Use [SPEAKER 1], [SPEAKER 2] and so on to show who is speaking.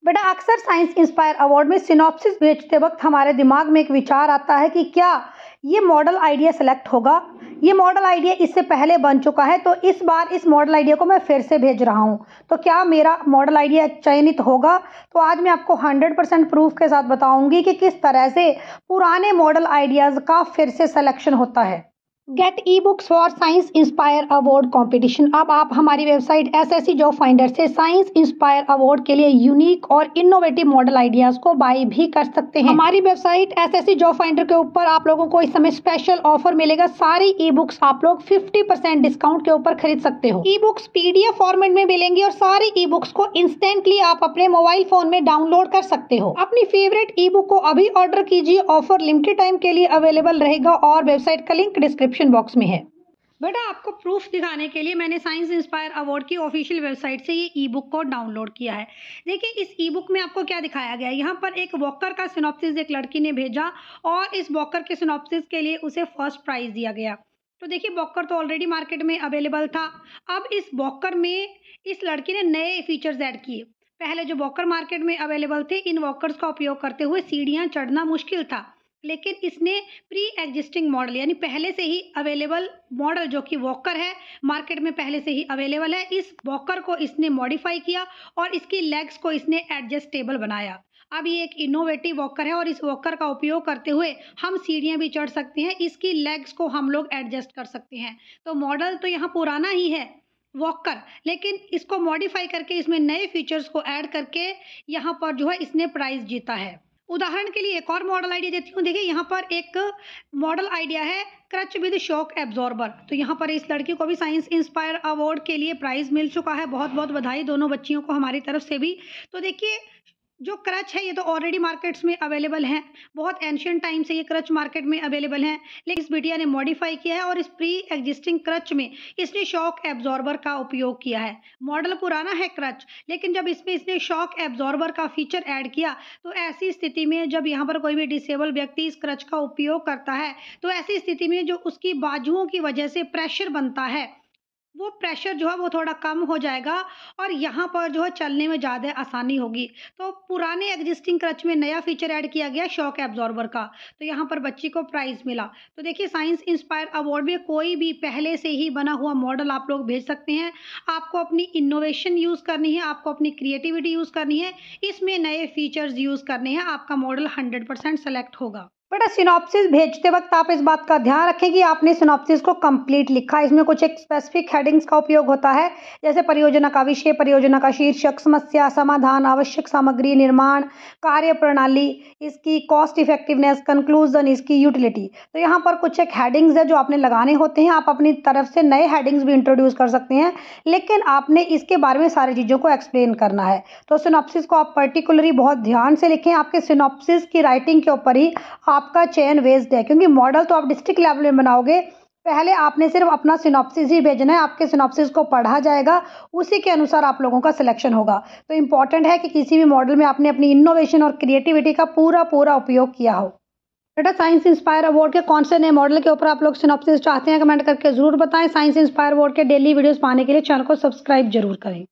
[SPEAKER 1] बेटा अक्सर science inspire award में सिनॉप्सिस भेजते वक्त हमारे दिमाग में एक विचार आता है कि क्या ये मॉडल आइडिया सेलेक्ट होगा। ये मॉडल आइडिया इससे पहले बन चुका है, तो इस बार इस मॉडल आइडिया को मैं फिर से भेज रहा हूँ, तो क्या मेरा मॉडल आइडिया चयनित होगा। तो आज मैं आपको 100% प्रूफ के साथ बताऊंगी कि किस तरह से पुराने मॉडल आइडियाज का फिर से सिलेक्शन होता है। Get e books for science inspire award competition. अब आप हमारी वेबसाइट एसएससी जॉब फाइंडर से साइंस इंस्पायर अवार्ड के लिए यूनिक और इनोवेटिव मॉडल आइडियाज को बाय भी कर सकते हैं। हमारी वेबसाइट एसएससी जॉब फाइंडर के ऊपर आप लोगों को इस समय स्पेशल ऑफर मिलेगा। सारी ई बुक्स आप लोग 50% डिस्काउंट के ऊपर खरीद सकते हो। ई बुक्स पीडीएफ फॉर्मेट में मिलेंगी और सारी ई बुक्स को इंस्टेंटली आप अपने मोबाइल फोन में डाउनलोड कर सकते हो। अपनी फेवरेट ई बुक को अभी ऑर्डर कीजिए। ऑफर लिमिटेड टाइम के लिए अवेलेबल रहेगा और वेबसाइट का लिंक डिस्क्रिप्शन बॉक्स में है। बेटा आपको प्रूफ दिखाने के लिए मैंने साइंस इंस्पायर अवार्ड की ऑफिशियल वेबसाइट से ये ई बुक को डाउनलोड किया है। देखिए इस ई बुक में आपको क्या दिखाया गया है। यहाँ पर एक वॉकर का सिनॉप्सिस एक लड़की ने भेजा और इस वॉकर के सिनॉप्सिस के लिए उसे फर्स्ट प्राइज दिया गया। तो देखिए वॉकर तो ऑलरेडी मार्केट में अवेलेबल था। अब इस वॉकर में इस लड़की ने नए फीचर्स ऐड किए। पहले जो वॉकर मार्केट में अवेलेबल थे, इन वॉकर्स का उपयोग करते हुए सीढ़ियाँ चढ़ना मुश्किल था, लेकिन इसने प्री एग्जिस्टिंग मॉडल यानी पहले से ही अवेलेबल मॉडल जो कि वॉकर है, मार्केट में पहले से ही अवेलेबल है, इस वॉकर को इसने मॉडिफाई किया और इसकी लेग्स को इसने एडजस्टेबल बनाया। अब ये एक इनोवेटिव वॉकर है और इस वॉकर का उपयोग करते हुए हम सीढ़ियाँ भी चढ़ सकते हैं। इसकी लेग्स को हम लोग एडजस्ट कर सकते हैं। तो मॉडल तो यहाँ पुराना ही है वॉकर, लेकिन इसको मॉडिफाई करके इसमें नए फीचर्स को ऐड करके यहाँ पर जो है इसने प्राइज जीता है। उदाहरण के लिए एक और मॉडल आइडिया देती हूँ। देखिए यहाँ पर एक मॉडल आइडिया है क्रच विद शॉक एब्जॉर्बर। तो यहाँ पर इस लड़की को भी साइंस इंस्पायर अवार्ड के लिए प्राइज मिल चुका है। बहुत बहुत बधाई दोनों बच्चियों को हमारी तरफ से भी। तो देखिए जो क्रच है ये तो ऑलरेडी मार्केट्स में अवेलेबल हैं। बहुत एंशियंट टाइम से ये क्रच मार्केट में अवेलेबल हैं, लेकिन इस बिटिया ने मॉडिफाई किया है और इस प्री एग्जिस्टिंग क्रच में इसने शॉक एब्जॉर्बर का उपयोग किया है। मॉडल पुराना है क्रच, लेकिन जब इसमें इसने शॉक एब्जॉर्बर का फीचर ऐड किया तो ऐसी स्थिति में जब यहाँ पर कोई भी डिसेबल व्यक्ति इस क्रच का उपयोग करता है तो ऐसी स्थिति में जो उसकी बाजुओं की वजह से प्रेशर बनता है, वो प्रेशर जो है वो थोड़ा कम हो जाएगा और यहाँ पर जो है चलने में ज़्यादा आसानी होगी। तो पुराने एग्जिस्टिंग क्रच में नया फीचर ऐड किया गया शॉक एब्जॉर्बर का, तो यहाँ पर बच्ची को प्राइज़ मिला। तो देखिए साइंस इंस्पायर अवार्ड में कोई भी पहले से ही बना हुआ मॉडल आप लोग भेज सकते हैं। आपको अपनी इनोवेशन यूज़ करनी है, आपको अपनी क्रिएटिविटी यूज़ करनी है, इसमें नए फीचर्स यूज़ करने हैं, आपका मॉडल 100% सेलेक्ट होगा। बेटा सिनॉप्सिस भेजते वक्त आप इस बात का ध्यान रखें कि आपने सिनॉप्सिस को कंप्लीट लिखा। इसमें कुछ एक स्पेसिफिक हेडिंग्स का उपयोग होता है, जैसे परियोजना का विषय, परियोजना का शीर्षक, समस्या समाधान, आवश्यक सामग्री, निर्माण, कार्य प्रणाली, इसकी कॉस्ट इफेक्टिवनेस, कंक्लूजन, इसकी यूटिलिटी। तो यहाँ पर कुछ एक हेडिंग्स है जो आपने लगाने होते हैं। आप अपनी तरफ से नए हेडिंग्स भी इंट्रोड्यूस कर सकते हैं, लेकिन आपने इसके बारे में सारी चीज़ों को एक्सप्लेन करना है। तो सिनॉप्सिस को आप पर्टिकुलरली बहुत ध्यान से लिखें। आपके सिनॉप्सिस की राइटिंग के ऊपर ही आपका चयन वेस्ड है, क्योंकि मॉडल तो आप डिस्ट्रिक्ट लेवल में बनाओगे। पहले आपने सिर्फ अपना सिनॉप्सिस ही भेजना है, आपके सिनॉप्सिस को पढ़ा जाएगा, उसी के अनुसार आप लोगों का सिलेक्शन होगा। तो इंपॉर्टेंट है कि किसी भी मॉडल में आपने अपनी इनोवेशन और क्रिएटिविटी का पूरा उपयोग किया हो। बेटा साइंस इंस्पायर अवार्ड के कौन से नए मॉडल के ऊपर आप लोग सिनॉप्सिस चाहते हैं, कमेंट करके जरूर बताएं। साइंस इंस्पायर अवार्ड के डेली वीडियोस पाने के लिए चैनल को सब्सक्राइब जरूर करें।